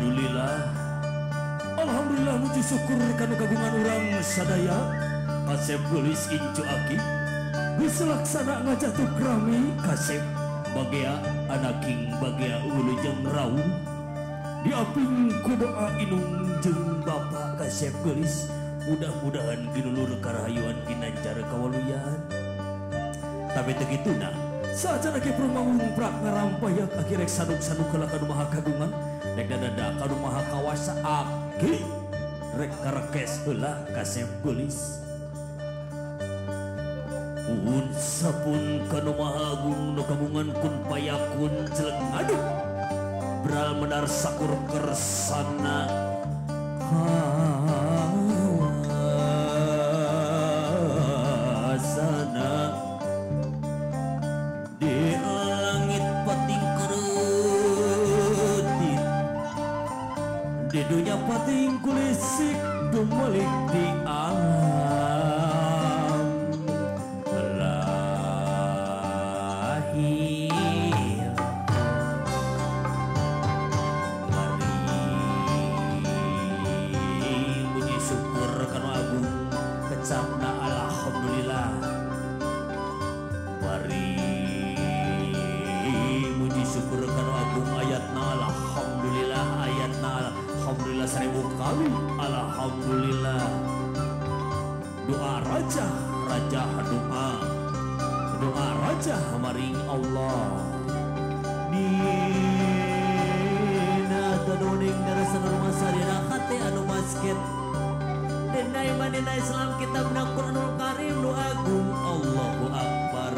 Alhamdulillah. Alhamdulillah muji syukur kanu kagungan urang sadaya. Kasep gelis incu aki. Geus laksana ngajatuh krami kasep bagea anaking bagea ulu jeung raung. Diaping ku doa inung jeung bapa kasep gelis. Mudah-mudahan ginulur karahayuan ginancar kawaluyan. Tapi tegituna saja lagi permangun prak ngarampayak akhirek saduk-saduk kala kanu maha kagungan rek dadada kanu maha kawasa aki rek karekes heula kasep geulis pun sapun kanu maha agung nu kagungan kun payakun jeleng aduh beral medar sakur kersana sana di langit pating kerutin di dunia pating kulisik dumalik di alam lahir mari puji syukur kanu agung kecapna alhamdulillah mari muji syukur kanu agung ayatna alhamdulillah alhamdulillah 1000 kali alhamdulillah doa raja doa raja maring Allah dina tanuning darasan rumah sadina hati anu basket dina imanina Islam kitab Al-Qur'anul Karim nu agung Allahu Akbar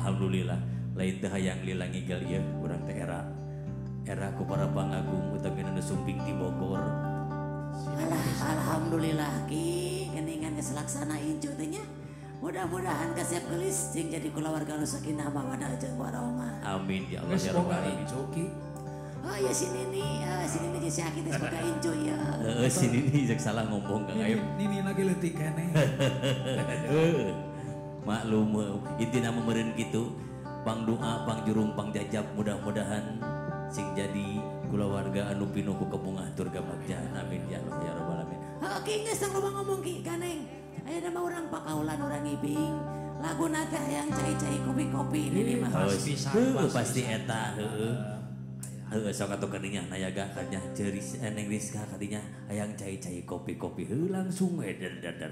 Alhamdulillah lain teh hayang lila ngigel ieu urang teh era ku para pangagung utawi nu sumping di Bogor. Alhamdulillah ki geningan geus laksana incu teh nya. Mudah-mudahan kasep gelis jeung jadi kulawarga nu sakinah mawaddah jeung warahmah. Amin ya Allah Geus ya boga rabbal alamin. incu ki. Oh ya sini nih jeung si Aki teh boga incu ya. Sini nih cek salah ngomong Kang Aib. Nini lagi leutik keneh. Maklum intina meureun kitu. Pang doa, pang jurung, pang jajab mudah-mudahan sing jadi kulawarga anu pinuh ku kebungah turga bagja. Amin ya Allah ya rabbal alamin. Oke geus tong loba ngomong ki Ganeng. Aya nama urang pakaulan urang ngibing. Lagu naga yang cai-cai kopi-kopi ini mah. Pasti eta heueuh. Sok atuh kadinya nayaga kanya ceuris Neng Rizka kadinya hayang cai-cai kopi-kopi langsung dadar.